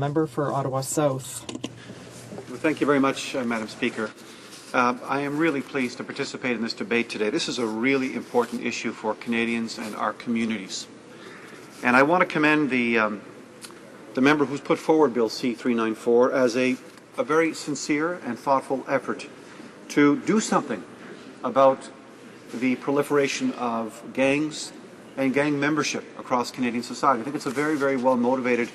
Member for Ottawa South. Well, thank you very much, Madam Speaker. I am really pleased to participate in this debate today. This is a really important issue for Canadians and our communities. And I want to commend the member who's put forward Bill C-394 as a very sincere and thoughtful effort to do something about the proliferation of gangs and gang membership across Canadian society. I think it's a very, very well-motivated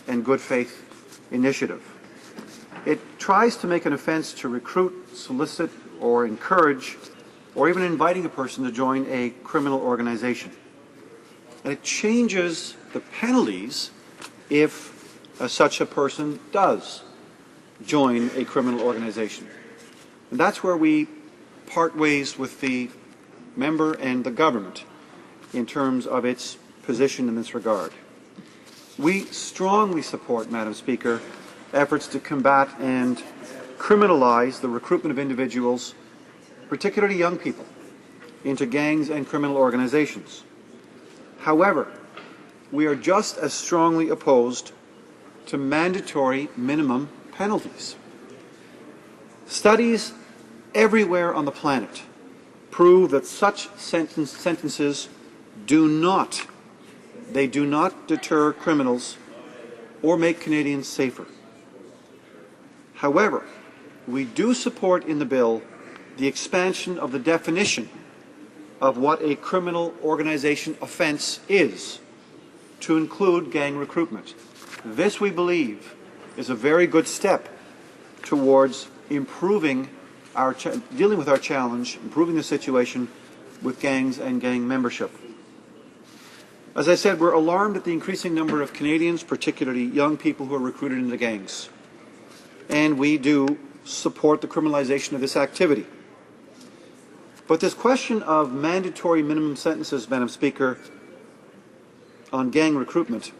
and good faith initiative. It tries to make an offence to recruit, solicit, or encourage, or even inviting a person to join a criminal organization. And it changes the penalties if such a person does join a criminal organization. And that's where we part ways with the member and the government in terms of its position in this regard. We strongly support, Madam Speaker, efforts to combat and criminalize the recruitment of individuals, particularly young people, into gangs and criminal organizations. However, we are just as strongly opposed to mandatory minimum penalties. Studies everywhere on the planet prove that such sentences do not deter criminals or make Canadians safer. However, we do support in the bill the expansion of the definition of what a criminal organization offence is to include gang recruitment. This, we believe, is a very good step towards improving dealing with our challenge, improving the situation with gangs and gang membership. As I said, we're alarmed at the increasing number of Canadians, particularly young people, who are recruited into gangs. And we do support the criminalization of this activity. But this question of mandatory minimum sentences, Madam Speaker, on gang recruitment,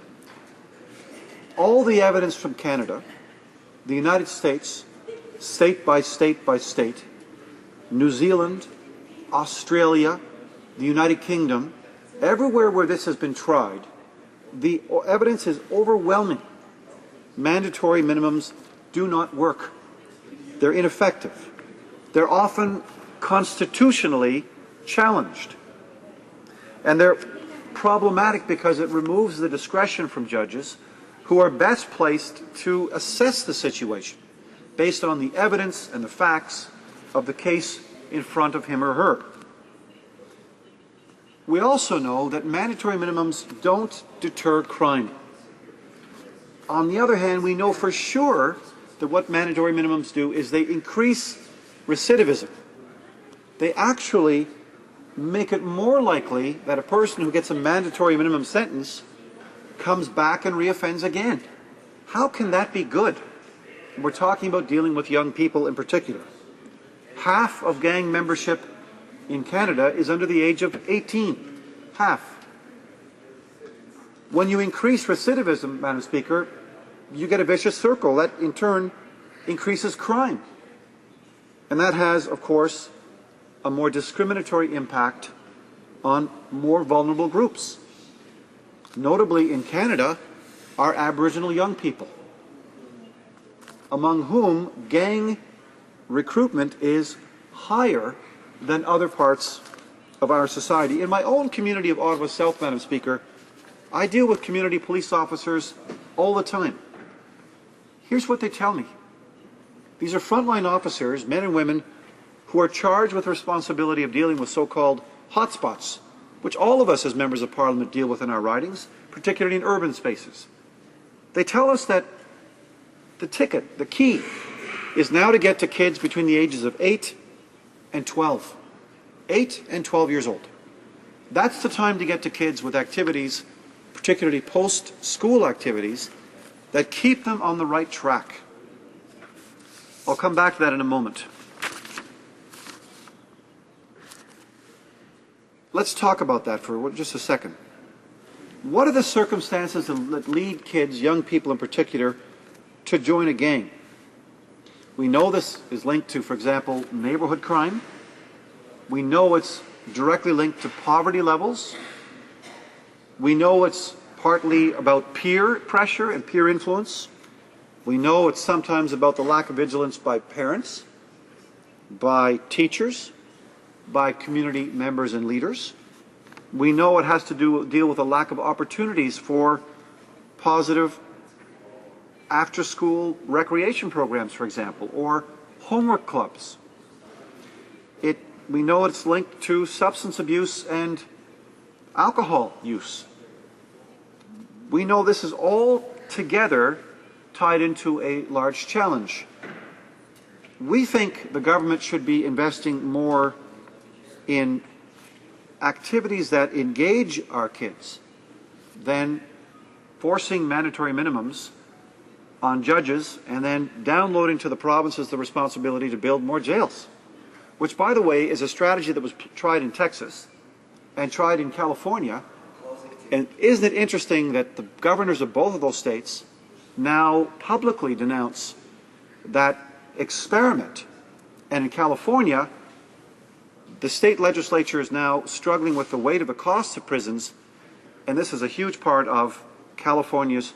all the evidence from Canada, the United States, state by state by state, New Zealand, Australia, the United Kingdom, everywhere where this has been tried, the evidence is overwhelming. Mandatory minimums do not work. They're ineffective. They're often constitutionally challenged. And they're problematic because it removes the discretion from judges who are best placed to assess the situation based on the evidence and the facts of the case in front of him or her. We also know that mandatory minimums don't deter crime. On the other hand, we know for sure that what mandatory minimums do is they increase recidivism. They actually make it more likely that a person who gets a mandatory minimum sentence comes back and reoffends again. How can that be good? We're talking about dealing with young people in particular. Half of gang membership in Canada is under the age of 18. Half. When you increase recidivism, Madam Speaker, you get a vicious circle. That, in turn, increases crime. And that has, of course, a more discriminatory impact on more vulnerable groups. Notably in Canada are Aboriginal young people, among whom gang recruitment is higher than other parts of our society. In my own community of Ottawa South, Madam Speaker, I deal with community police officers all the time. Here's what they tell me. These are frontline officers, men and women, who are charged with the responsibility of dealing with so-called hotspots, which all of us as members of Parliament deal with in our ridings, particularly in urban spaces. They tell us that the ticket, the key, is now to get to kids between the ages of 8 and 12. 8 and 12 years old. That's the time to get to kids with activities, particularly post-school activities, that keep them on the right track. I'll come back to that in a moment. Let's talk about that for just a second. What are the circumstances that lead kids, young people in particular, to join a gang? We know this is linked to, for example, neighborhood crime. We know it's directly linked to poverty levels. We know it's partly about peer pressure and peer influence. We know it's sometimes about the lack of vigilance by parents, by teachers, by community members and leaders. We know it has to deal with a lack of opportunities for positive after-school recreation programs, for example, or homework clubs. We know it's linked to substance abuse and alcohol use. We know this is all together tied into a large challenge. We think the government should be investing more in activities that engage our kids than forcing mandatory minimums on judges and then downloading to the provinces the responsibility to build more jails, which, by the way, is a strategy that was tried in Texas and tried in California. And isn't it interesting that the governors of both of those states now publicly denounce that experiment? And in California, the state legislature is now struggling with the weight of the costs of prisons, and this is a huge part of California's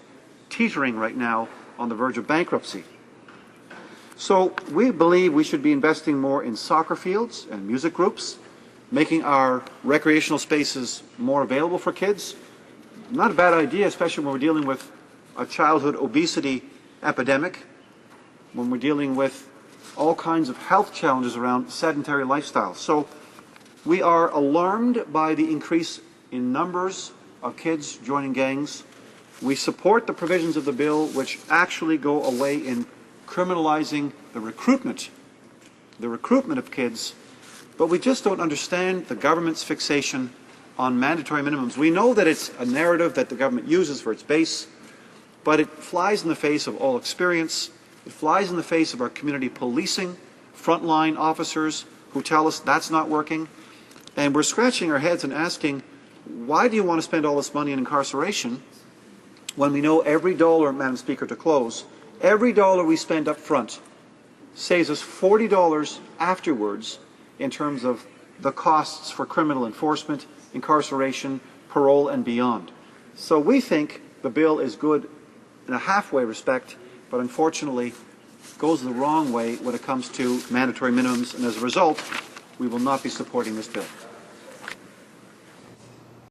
teetering right now on the verge of bankruptcy. So we believe we should be investing more in soccer fields and music groups, making our recreational spaces more available for kids. Not a bad idea, especially when we're dealing with a childhood obesity epidemic, when we're dealing with all kinds of health challenges around sedentary lifestyles. So we are alarmed by the increase in numbers of kids joining gangs. We support the provisions of the bill which actually go away in criminalizing the recruitment of kids, but we just don't understand the government's fixation on mandatory minimums. We know that it's a narrative that the government uses for its base, but it flies in the face of all experience. It flies in the face of our community policing, frontline officers who tell us that's not working. And we're scratching our heads and asking, why do you want to spend all this money in incarceration when we know every dollar, Madam Speaker, to close, every dollar we spend up front saves us $40 afterwards in terms of the costs for criminal enforcement, incarceration, parole, and beyond. So we think the bill is good in a halfway respect, but unfortunately goes the wrong way when it comes to mandatory minimums, and as a result, we will not be supporting this bill.